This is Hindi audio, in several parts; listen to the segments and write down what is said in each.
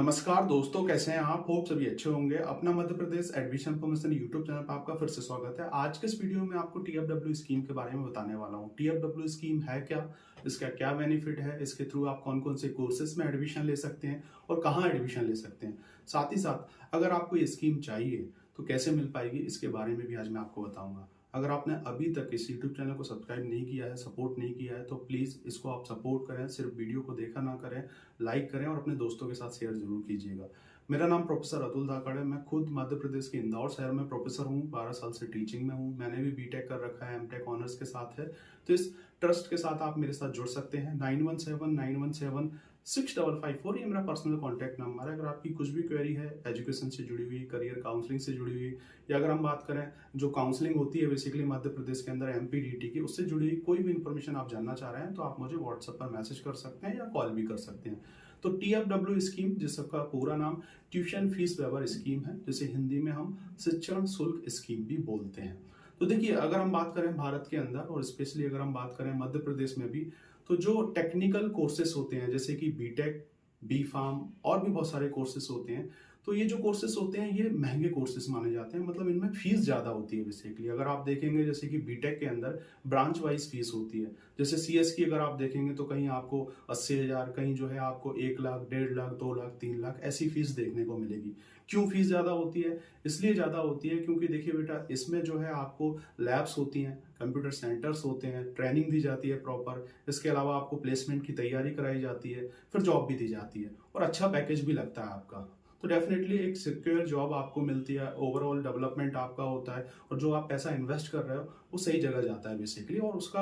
नमस्कार दोस्तों, कैसे हैं आप? होप सभी अच्छे होंगे। अपना Madhya Pradesh admission information YouTube channel पर आपका फिर से स्वागत है। आज के इस वीडियो में आपको टीएफडब्ल्यू स्कीम के बारे में बताने वाला हूं। टीएफडब्ल्यू स्कीम है क्या, इसका क्या बेनिफिट है, इसके थ्रू आप कौन कौन से कोर्सेज में एडमिशन ले सकते हैं और कहाँ एडमिशन ले सकते हैं। साथ ही साथ अगर आपको ये स्कीम चाहिए तो कैसे मिल पाएगी, इसके बारे में भी आज मैं आपको बताऊंगा। अगर आपने अभी तक इस यूट्यूब चैनल को सब्सक्राइब नहीं किया है, सपोर्ट नहीं किया है, तो प्लीज़ इसको आप सपोर्ट करें। सिर्फ वीडियो को देखा ना करें, लाइक करें और अपने दोस्तों के साथ शेयर जरूर कीजिएगा। मेरा नाम प्रोफेसर अतुल धाकड़ है। मैं खुद मध्य प्रदेश के इंदौर शहर में प्रोफेसर हूँ। 12 साल से टीचिंग में हूँ। मैंने भी बीटेक कर रखा है, एमटेक ऑनर्स के साथ है। तो इस ट्रस्ट के साथ आप मेरे साथ जुड़ सकते हैं। 9179176554 ये मेरा पर्सनल कॉन्टैक्ट नंबर है। अगर आपकी कुछ भी क्वेरी है एजुकेशन से जुड़ी हुई, करियर काउंसलिंग से जुड़ी हुई, या अगर हम बात करें जो काउंसलिंग होती है बेसिकली मध्य प्रदेश के अंदर एमपीडीटी की, उससे जुड़ी हुई कोई भी इन्फॉर्मेशन आप जानना चाह रहे हैं तो आप मुझे व्हाट्सएप पर मैसेज कर सकते हैं या कॉल भी कर सकते हैं। तो टीएफडब्ल्यू स्कीम, जिसका पूरा नाम ट्यूशन फीस वेवर स्कीम है, जिसे हिंदी में हम शिक्षण शुल्क स्कीम भी बोलते हैं। तो देखिए, अगर हम बात करें भारत के अंदर और स्पेशली अगर हम बात करें मध्य प्रदेश में भी, तो जो टेक्निकल कोर्सेस होते हैं जैसे कि बीटेक, बी फार्म और भी बहुत सारे कोर्सेस होते हैं, तो ये जो कोर्सेस होते हैं ये महंगे कोर्सेस माने जाते हैं। मतलब इनमें फीस ज़्यादा होती है बेसिकली। अगर आप देखेंगे जैसे कि बीटेक के अंदर ब्रांच वाइज फीस होती है। जैसे सीएस की अगर आप देखेंगे तो कहीं आपको 80,000, कहीं जो है आपको 1 लाख, 1.5 लाख, 2 लाख, 3 लाख ऐसी फीस देखने को मिलेगी। क्यों फीस ज़्यादा होती है? इसलिए ज़्यादा होती है क्योंकि देखिए बेटा, इसमें जो है आपको लैब्स होती हैं, कंप्यूटर सेंटर्स होते हैं, ट्रेनिंग दी जाती है प्रॉपर। इसके अलावा आपको प्लेसमेंट की तैयारी कराई जाती है, फिर जॉब भी दी जाती है और अच्छा पैकेज भी लगता है आपका। तो डेफिनेटली एक सिक्योर जॉब आपको मिलती है, ओवरऑल डेवलपमेंट आपका होता है और जो आप पैसा इन्वेस्ट कर रहे हो वो सही जगह जाता है बेसिकली, और उसका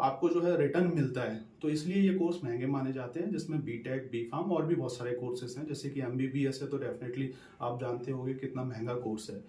आपको जो है रिटर्न मिलता है। तो इसलिए ये कोर्स महंगे माने जाते हैं, जिसमें बीटेक, बी फार्म और भी बहुत सारे कोर्सेज हैं। जैसे कि एमबीबीएस है तो डेफिनेटली आप जानते होंगे कितना महंगा कोर्स है।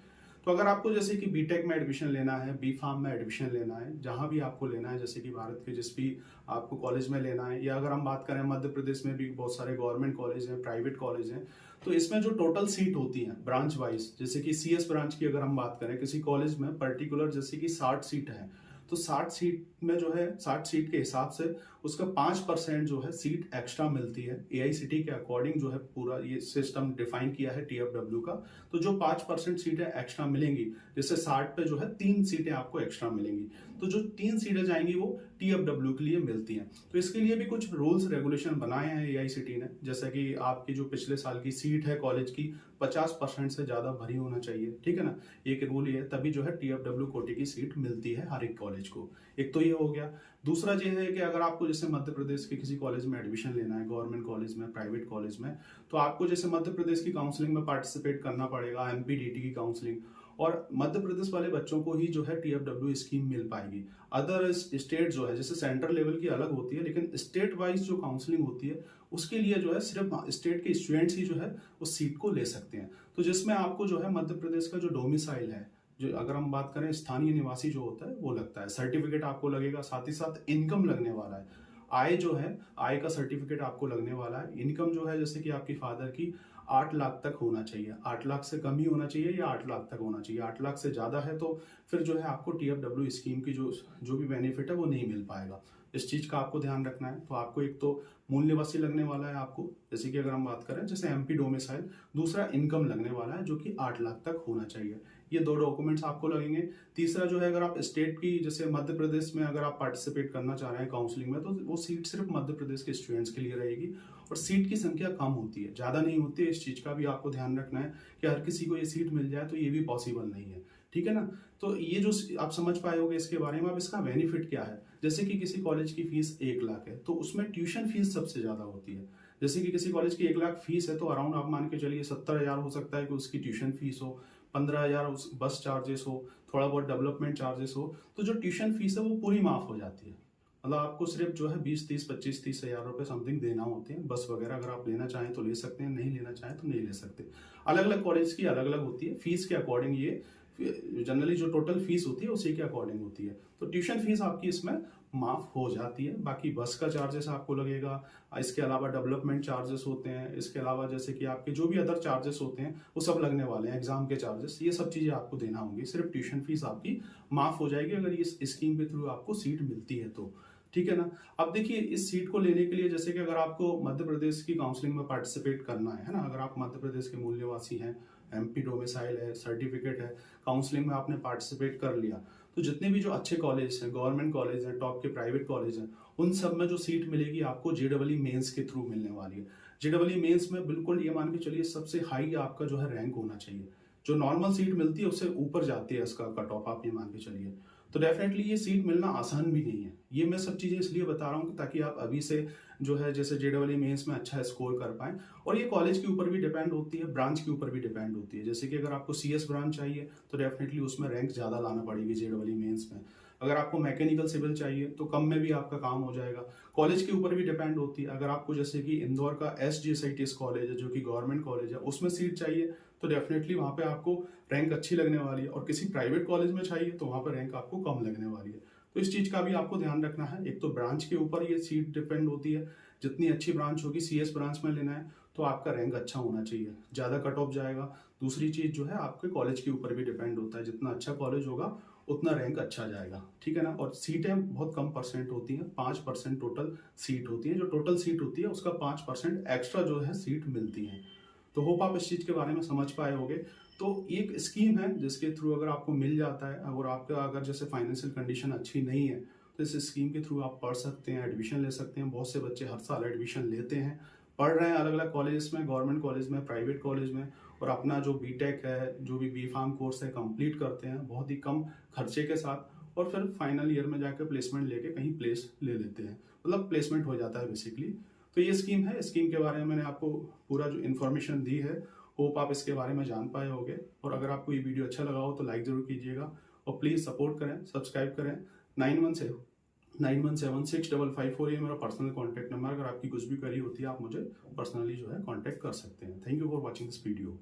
तो अगर आपको जैसे कि बीटेक में एडमिशन लेना है, बी फार्म में एडमिशन लेना है, जहां भी आपको लेना है, जैसे कि भारत के जिस भी आपको कॉलेज में लेना है, या अगर हम बात करें मध्य प्रदेश में भी बहुत सारे गवर्नमेंट कॉलेज हैं, प्राइवेट कॉलेज हैं, तो इसमें जो टोटल सीट होती हैं ब्रांच वाइज, जैसे कि सीएस ब्रांच की अगर हम बात करें किसी कॉलेज में पर्टिकुलर, जैसे कि 60 सीट है, तो 60 सीट में जो है 60 सीट के हिसाब से उसका 5% जो है सीट एक्स्ट्रा मिलती है। एआईसीटी के अकॉर्डिंग जो है पूरा ये सिस्टम डिफाइन किया है टीएफडब्ल्यू का। तो जो 5% सीटें एक्स्ट्रा मिलेंगी, जैसे 60 पे जो है 3 सीटें आपको एक्स्ट्रा मिलेंगी, तो जो 3 सीटें जाएंगी वो टीएफडब्ल्यू के लिए मिलती हैं। तो इसके लिए भी कुछ रूल्स रेगुलेशन बनाए हैं एआईसीटी ने, जैसे कि आपकी जो पिछले साल की सीट है कॉलेज की 50% से ज्यादा भरी होना चाहिए, ठीक है ना। एक रूल ये है, तभी जो है टीएफडब्ल्यू कोटे की सीट मिलती है हर एक कॉलेज को। एक तो ये हो गया। दूसरा ये है कि अगर आपको जैसे मध्य प्रदेश के किसी कॉलेज में एडमिशन लेना है, गवर्नमेंट कॉलेज में, प्राइवेट कॉलेज में, तो आपको जैसे मध्य प्रदेश की काउंसलिंग में पार्टिसिपेट करना पड़ेगा, एमपीडीटी की काउंसलिंग, और मध्य प्रदेश वाले बच्चों को ही जो है टीएफडब्ल्यू स्कीम मिल पाएगी। अदर स्टेट जो है, जैसे सेंट्रल लेवल की अलग होती है, लेकिन स्टेट वाइज जो काउंसलिंग होती है उसके लिए जो है सिर्फ स्टेट के स्टूडेंट्स ही जो है उस सीट को ले सकते हैं। तो जिसमें आपको जो है मध्य प्रदेश का जो डोमिसाइल है, जो अगर हम बात करें स्थानीय निवासी जो होता है वो लगता है, सर्टिफिकेट आपको लगेगा, साथ ही साथ इनकम लगने वाला है। आय जो है, आय का सर्टिफिकेट आपको लगने वाला है। इनकम जो है, जैसे कि आपकी फादर की 8 लाख तक होना चाहिए, 8 लाख से कम ही होना चाहिए या 8 लाख तक होना चाहिए। 8 लाख से ज्यादा है तो फिर जो है आपको टीएफडब्ल्यू स्कीम की जो भी बेनिफिट है वो नहीं मिल पाएगा। इस चीज का आपको ध्यान रखना है। तो आपको एक तो मूल निवासी लगने वाला है आपको, जैसे कि अगर हम बात करें जैसे एमपी डोमिसाइल, दूसरा इनकम लगने वाला है जो कि 8 लाख तक होना चाहिए। ये 2 डॉक्यूमेंट्स आपको लगेंगे। तीसरा जो है, अगर आप स्टेट की, जैसे मध्य प्रदेश में अगर आप पार्टिसिपेट करना चाह रहे हैं काउंसलिंग में, तो वो सीट सिर्फ मध्य प्रदेश के स्टूडेंट्स के लिए रहेगी और सीट की संख्या कम होती है, ज्यादा नहीं होती है। इस चीज का भी आपको ध्यान रखना है कि हर किसी को ये सीट मिल जाए तो ये भी पॉसिबल नहीं है, ठीक है ना। तो ये जो आप समझ पाए होगे इसके बारे में। अब इसका बेनिफिट क्या है, जैसे कि किसी कॉलेज की फीस 1 लाख है तो उसमें ट्यूशन फीस सबसे ज्यादा होती है। जैसे कि किसी कॉलेज की 1 लाख फीस है तो अराउंड आप मान के चलिए 70,000 हो सकता है कि उसकी ट्यूशन फीस हो, 15,000 बस चार्जेस हो, थोड़ा बहुत डेवलपमेंट चार्जेस हो, तो जो ट्यूशन फीस है वो पूरी माफ हो जाती है। मतलब आपको सिर्फ जो है 20-30 25-30 हजार रुपए समथिंग देना होते हैं। बस वगैरह अगर आप लेना चाहें तो ले सकते हैं, नहीं लेना चाहें तो नहीं ले सकते। अलग अलग कॉलेज की अलग अलग होती है फीस के अकॉर्डिंग। ये जनरली जो टोटल फीस होती है उसी के अकॉर्डिंग होती है। तो ट्यूशन फीस आपकी इसमें माफ हो जाती है। बाकी बस का चार्जेस आपको लगेगा, इसके अलावा डेवलपमेंट चार्जेस होते हैं, इसके अलावा जैसे कि आपके जो भी अदर चार्जेस होते हैं वो सब लगने वाले हैं, एग्जाम के चार्जेस, ये सब चीजें आपको देना होंगी। सिर्फ ट्यूशन फीस आपकी माफ हो जाएगी अगर इस स्कीम के थ्रू आपको सीट मिलती है तो। ठीक है ना। अब देखिए इस सीट को लेने के लिए जैसे कि अगर आपको मध्य प्रदेश की काउंसलिंग में पार्टिसिपेट करना है ना, अगर आप मध्य प्रदेश के मूल निवासी हैं, एमपी डोमिसाइल है, सर्टिफिकेट है, काउंसलिंग में आपने पार्टिसिपेट कर लिया, तो जितने भी जो अच्छे कॉलेज हैं, गवर्नमेंट कॉलेज हैं, टॉप के प्राइवेट कॉलेज हैं, उन सब में जो सीट मिलेगी आपको जेडबलई मेंस के थ्रू मिलने वाली है। जेडबलई मेंस में बिल्कुल ये मान के चलिए सबसे हाई आपका जो है रैंक होना चाहिए। जो नॉर्मल सीट मिलती है उससे ऊपर जाती है इसका कट ऑफ, आप ये मान के चलिए। तो डेफिनेटली ये सीट मिलना आसान भी नहीं है। ये मैं सब चीज़ें इसलिए बता रहा हूँ ताकि आप अभी से जो है जैसे जेडबलई मेंस में अच्छा स्कोर कर पाएं। और ये कॉलेज के ऊपर भी डिपेंड होती है, ब्रांच के ऊपर भी डिपेंड होती है। जैसे कि अगर आपको सीएस ब्रांच चाहिए तो डेफिनेटली उसमें रैंक ज़्यादा लाना पड़ेगी जेडबलई मेंस में। अगर आपको मैकेनिकल सिविल चाहिए तो कम में भी आपका काम हो जाएगा। कॉलेज के ऊपर भी डिपेंड होती है। अगर आपको जैसे कि इंदौर का SGSITS कॉलेज है जो कि गवर्नमेंट कॉलेज है, उसमें सीट चाहिए तो डेफिनेटली वहाँ पे आपको रैंक अच्छी लगने वाली है। और किसी प्राइवेट कॉलेज में चाहिए तो वहाँ पर रैंक आपको कम लगने वाली है। तो इस चीज़ का भी आपको ध्यान रखना है। एक तो ब्रांच के ऊपर ये सीट डिपेंड होती है। जितनी अच्छी ब्रांच होगी, CS ब्रांच में लेना है तो आपका रैंक अच्छा होना चाहिए, ज़्यादा कट ऑफ जाएगा। दूसरी चीज़ जो है आपके कॉलेज के ऊपर भी डिपेंड होता है। जितना अच्छा कॉलेज होगा उतना रैंक अच्छा जाएगा, ठीक है ना। और सीटें बहुत कम परसेंट होती हैं, 5% टोटल सीट होती है। जो टोटल सीट होती है उसका 5% एक्स्ट्रा जो है सीट मिलती है। तो होप आप इस चीज़ के बारे में समझ पाए होंगे। तो एक स्कीम है जिसके थ्रू अगर आपको मिल जाता है, और आपका अगर जैसे फाइनेंशियल कंडीशन अच्छी नहीं है तो इस स्कीम के थ्रू आप पढ़ सकते हैं, एडमिशन ले सकते हैं। बहुत से बच्चे हर साल एडमिशन लेते हैं, पढ़ रहे हैं अलग अलग कॉलेज में, गवर्नमेंट कॉलेज में, प्राइवेट कॉलेज में, और अपना जो बीटेक है, जो भी B.Pharm कोर्स है, कंप्लीट करते हैं बहुत ही कम खर्चे के साथ। और फिर फाइनल ईयर में जाकर प्लेसमेंट लेके कहीं प्लेस ले लेते हैं, मतलब प्लेसमेंट हो जाता है बेसिकली। तो ये स्कीम है। स्कीम के बारे में मैंने आपको पूरा जो इन्फॉर्मेशन दी है, होप आप इसके बारे में जान पाए होंगे। और अगर आपको ये वीडियो अच्छा लगा हो तो लाइक ज़रूर कीजिएगा और प्लीज़ सपोर्ट करें, सब्सक्राइब करें। 91765554 ये मेरा पर्सनल कॉन्टैक्ट नंबर। अगर आपकी कुछ भी क्वेरी होती है आप मुझे पर्सनली जो है कॉन्टैक्ट कर सकते हैं। Thank you for watching this video.